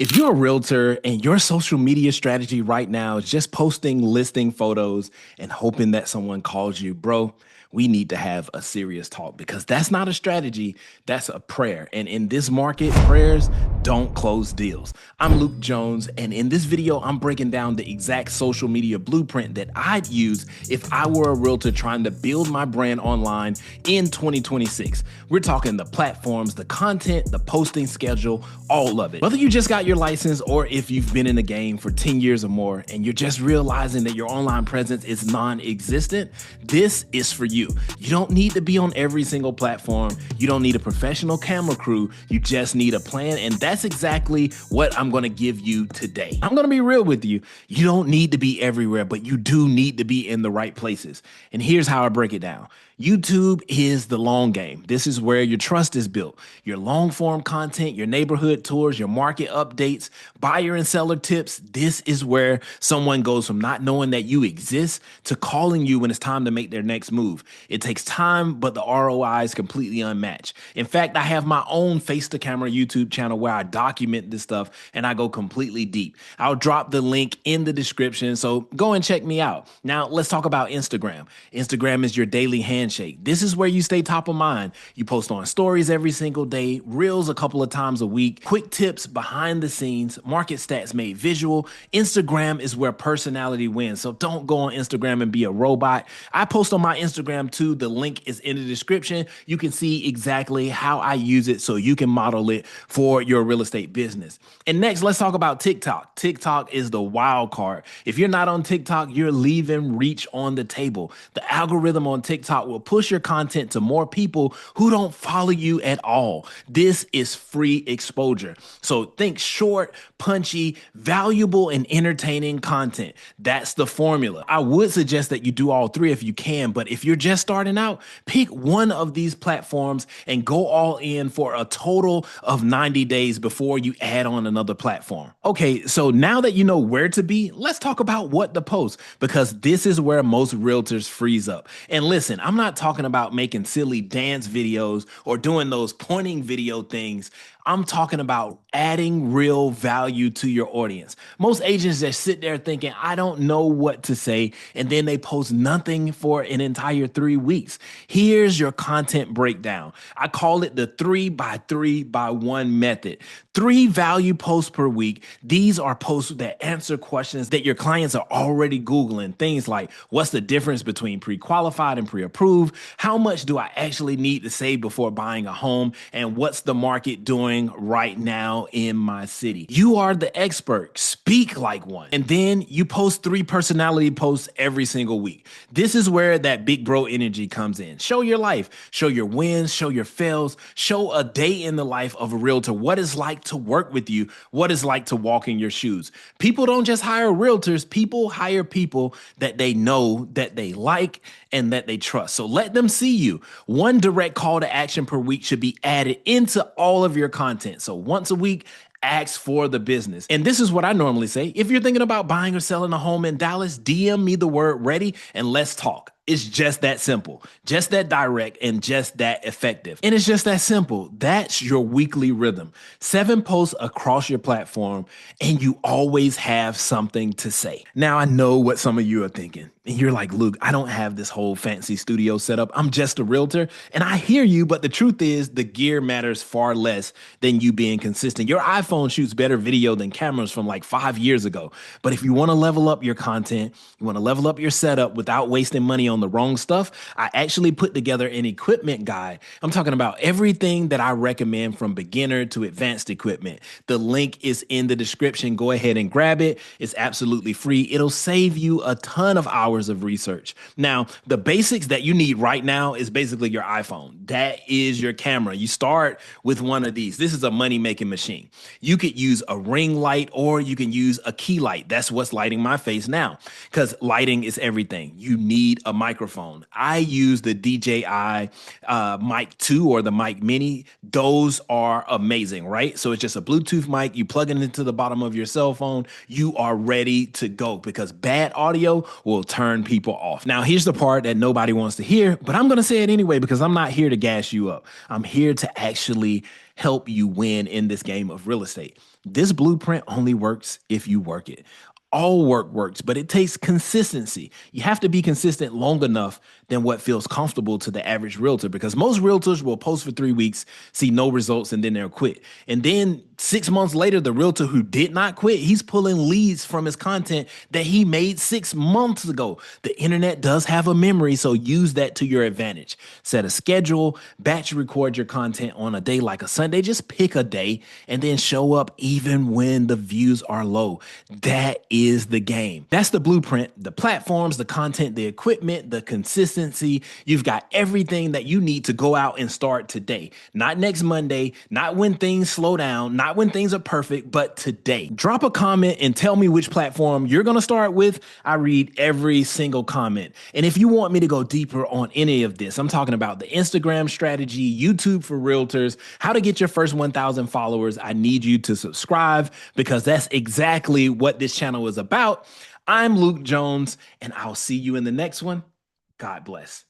If you're a realtor and your social media strategy right now is just posting listing photos and hoping that someone calls you, bro, we need to have a serious talk because that's not a strategy, that's a prayer. And in this market, prayers don't close deals. I'm Luke Jones, and in this video, I'm breaking down the exact social media blueprint that I'd use if I were a realtor trying to build my brand online in 2026. We're talking the platforms, the content, the posting schedule, all of it. Whether you just got your license or if you've been in the game for 10 years or more and you're just realizing that your online presence is non-existent, this is for you. You don't need to be on every single platform. You don't need a professional camera crew. You just need a plan, and that's exactly what I'm gonna give you today. I'm gonna be real with you. You don't need to be everywhere, but you do need to be in the right places. And here's how I break it down. YouTube is the long game. This is where your trust is built. Your long form content, your neighborhood tours, your market updates, buyer and seller tips. This is where someone goes from not knowing that you exist to calling you when it's time to make their next move. It takes time, but the ROI is completely unmatched. In fact, I have my own face to camera YouTube channel where I document this stuff and I go completely deep. I'll drop the link in the description, so go and check me out. Now, let's talk about Instagram. Instagram is your daily handshake. This is where you stay top of mind. You post on stories every single day, reels a couple of times a week, quick tips behind the scenes, market stats made visual. Instagram is where personality wins. So don't go on Instagram and be a robot. I post on my Instagram too. The link is in the description. You can see exactly how I use it so you can model it for your real estate business. And next, let's talk about TikTok. TikTok is the wild card. If you're not on TikTok, you're leaving reach on the table. The algorithm on TikTok will push your content to more people who don't follow you at all. This is free exposure. So think short, punchy, valuable, and entertaining content. That's the formula. I would suggest that you do all three if you can, but if you're just starting out, pick one of these platforms and go all in for a total of 90 days before you add on another platform. Okay, so now that you know where to be, let's talk about what to post, because this is where most realtors freeze up. And listen, I'm not talking about making silly dance videos or doing those pointing video things. I'm talking about adding real value to your audience. Most agents just sit there thinking, I don't know what to say, and then they post nothing for an entire 3 weeks. Here's your content breakdown. I call it the 3x3x1 method. 3 value posts per week. These are posts that answer questions that your clients are already Googling. Things like, what's the difference between pre-qualified and pre-approved? How much do I actually need to save before buying a home? And what's the market doing right now in my city? You are the expert. Speak like one. And then you post 3 personality posts every single week. This is where that big bro energy comes in. Show your life, show your wins, show your fails, show a day in the life of a realtor, what it's like to work with you, what it's like to walk in your shoes. People don't just hire realtors, people hire people that they know, that they like, and that they trust. So let them see you. One direct call to action per week should be added into all of your content. So once a week, ask for the business. And this is what I normally say. If you're thinking about buying or selling a home in Dallas, DM me the word ready and let's talk. It's just that simple, just that direct, and just that effective. And it's just that simple. That's your weekly rhythm. 7 posts across your platform, and you always have something to say. Now, I know what some of you are thinking. And you're like, Luke, I don't have this whole fancy studio setup. I'm just a realtor. And I hear you, but the truth is the gear matters far less than you being consistent. Your iPhone shoots better video than cameras from like 5 years ago. But if you want to level up your content, you want to level up your setup without wasting money on the wrong stuff, I actually put together an equipment guide. I'm talking about everything that I recommend from beginner to advanced equipment. The link is in the description. Go ahead and grab it. It's absolutely free. It'll save you a ton of hours of research. Now, the basics that you need right now is basically your iPhone. That is your camera. You start with one of these. This is a money-making machine. You could use a ring light or you can use a key light. That's what's lighting my face now, because lighting is everything. You need a microphone. I use the DJI Mic 2 or the Mic Mini. Those are amazing, right? So it's just a Bluetooth mic. You plug it into the bottom of your cell phone. You are ready to go, because bad audio will turn people off. Now, here's the part that nobody wants to hear, but I'm going to say it anyway, because I'm not here to gas you up. I'm here to actually help you win in this game of real estate. This blueprint only works if you work it. All work works, but it takes consistency. You have to be consistent long enough than what feels comfortable to the average realtor, because most realtors will post for 3 weeks, see no results, and then they'll quit. And then 6 months later, the realtor who did not quit, he's pulling leads from his content that he made 6 months ago. The internet does have a memory, so use that to your advantage. Set a schedule, batch record your content on a day like a Sunday. Just pick a day and then show up even when the views are low. That is the game. That's the blueprint: the platforms, the content, the equipment, the consistency. You've got everything that you need to go out and start today. Not next Monday, not when things slow down, not when things are perfect, but today. Drop a comment and tell me which platform you're going to start with. I read every single comment. And if you want me to go deeper on any of this, I'm talking about the Instagram strategy, YouTube for realtors, how to get your first 1,000 followers, I need you to subscribe, because that's exactly what this channel is about. I'm Luke Jones, and I'll see you in the next one. God bless.